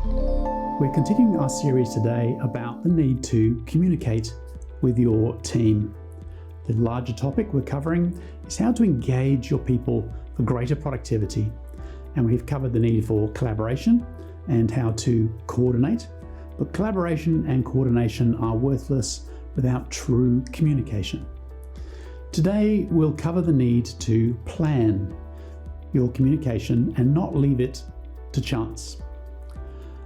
We're continuing our series today about the need to communicate with your team. The larger topic we're covering is how to engage your people for greater productivity. And we've covered the need for collaboration and how to coordinate. But collaboration and coordination are worthless without true communication. Today, we'll cover the need to plan your communication and not leave it to chance.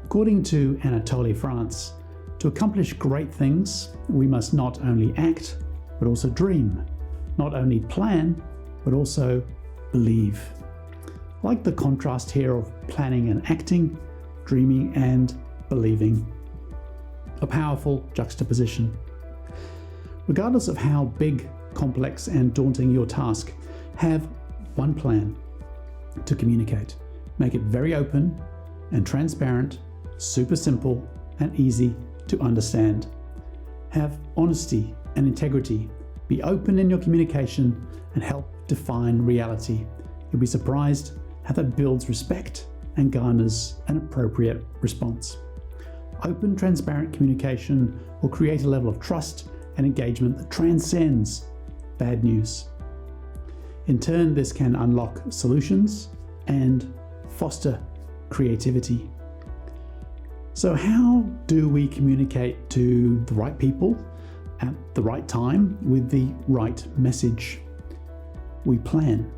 According to Anatole France, to accomplish great things, we must not only act, but also dream. Not only plan, but also believe. I like the contrast here of planning and acting, dreaming and believing. A powerful juxtaposition. Regardless of how big, complex and daunting your task, have one plan to communicate. Make it very open and transparent, super simple and easy to understand. Have honesty and integrity. Be open in your communication and help define reality. You'll be surprised how that builds respect and garners an appropriate response. Open, transparent communication will create a level of trust and engagement that transcends bad news. In turn, this can unlock solutions and foster creativity. So how do we communicate to the right people at the right time with the right message? We plan.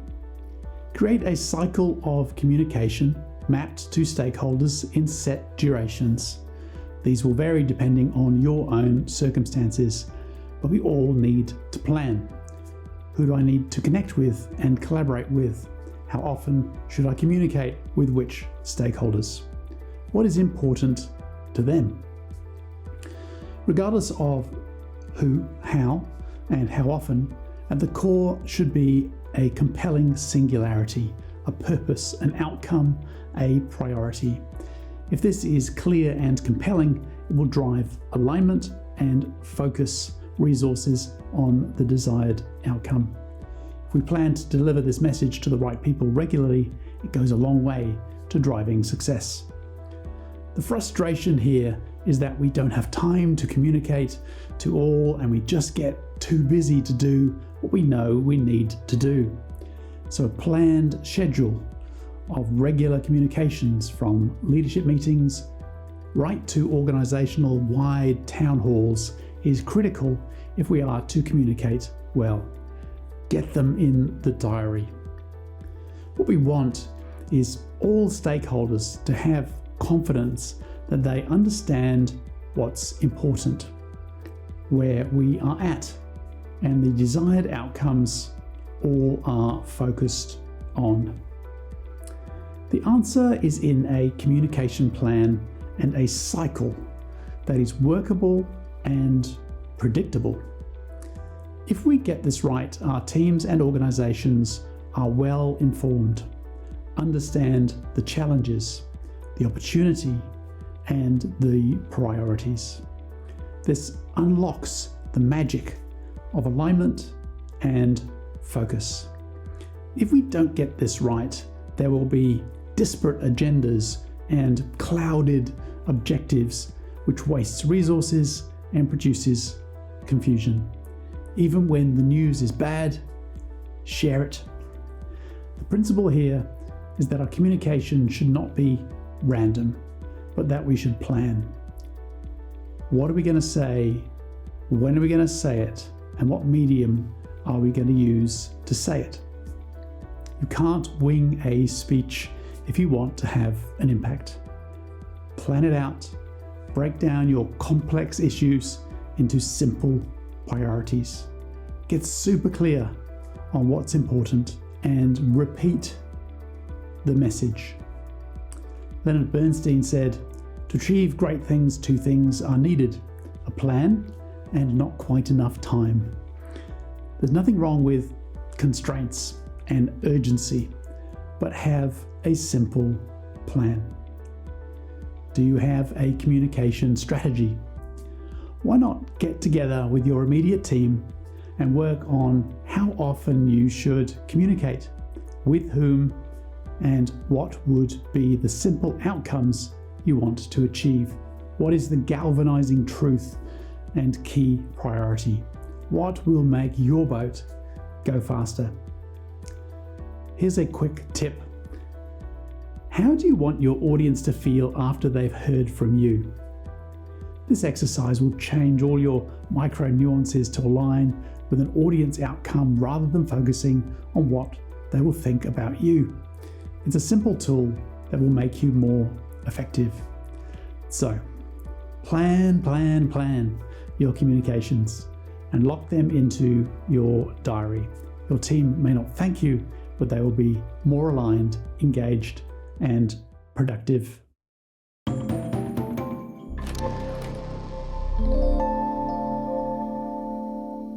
Create a cycle of communication mapped to stakeholders in set durations. These will vary depending on your own circumstances, but we all need to plan. Who do I need to connect with and collaborate with? How often should I communicate with which stakeholders? What is important to them? Regardless of who, how, and how often, at the core should be a compelling singularity, a purpose, an outcome, a priority. If this is clear and compelling, it will drive alignment and focus resources on the desired outcome. If we plan to deliver this message to the right people regularly, it goes a long way to driving success. The frustration here is that we don't have time to communicate to all and we just get too busy to do what we know we need to do. So a planned schedule of regular communications, from leadership meetings right to organizational wide town halls, is critical if we are to communicate well. Get them in the diary. What we want is all stakeholders to have confidence that they understand what's important, where we are at, and the desired outcomes all are focused on. The answer is in a communication plan and a cycle that is workable and predictable. If we get this right, our teams and organizations are well informed, understand the challenges, the opportunity, and the priorities. This unlocks the magic of alignment and focus. If we don't get this right, there will be disparate agendas and clouded objectives, which wastes resources and produces confusion. Even when the news is bad, share it. The principle here is that our communication should not be random, but that we should plan. What are we going to say? When are we going to say it? And what medium are we going to use to say it? You can't wing a speech if you want to have an impact. Plan it out. Break down your complex issues into simple priorities. Get super clear on what's important and repeat the message. Leonard Bernstein said, "To achieve great things, two things are needed: a plan and not quite enough time." There's nothing wrong with constraints and urgency, but have a simple plan. Do you have a communication strategy? Why not get together with your immediate team and work on how often you should communicate, with whom, and what would be the simple outcomes you want to achieve. What is the galvanizing truth and key priority? What will make your boat go faster? Here's a quick tip. How do you want your audience to feel after they've heard from you? This exercise will change all your micro nuances to align with an audience outcome rather than focusing on what they will think about you. It's a simple tool that will make you more effective. So, plan your communications and lock them into your diary. Your team may not thank you, but they will be more aligned, engaged, and productive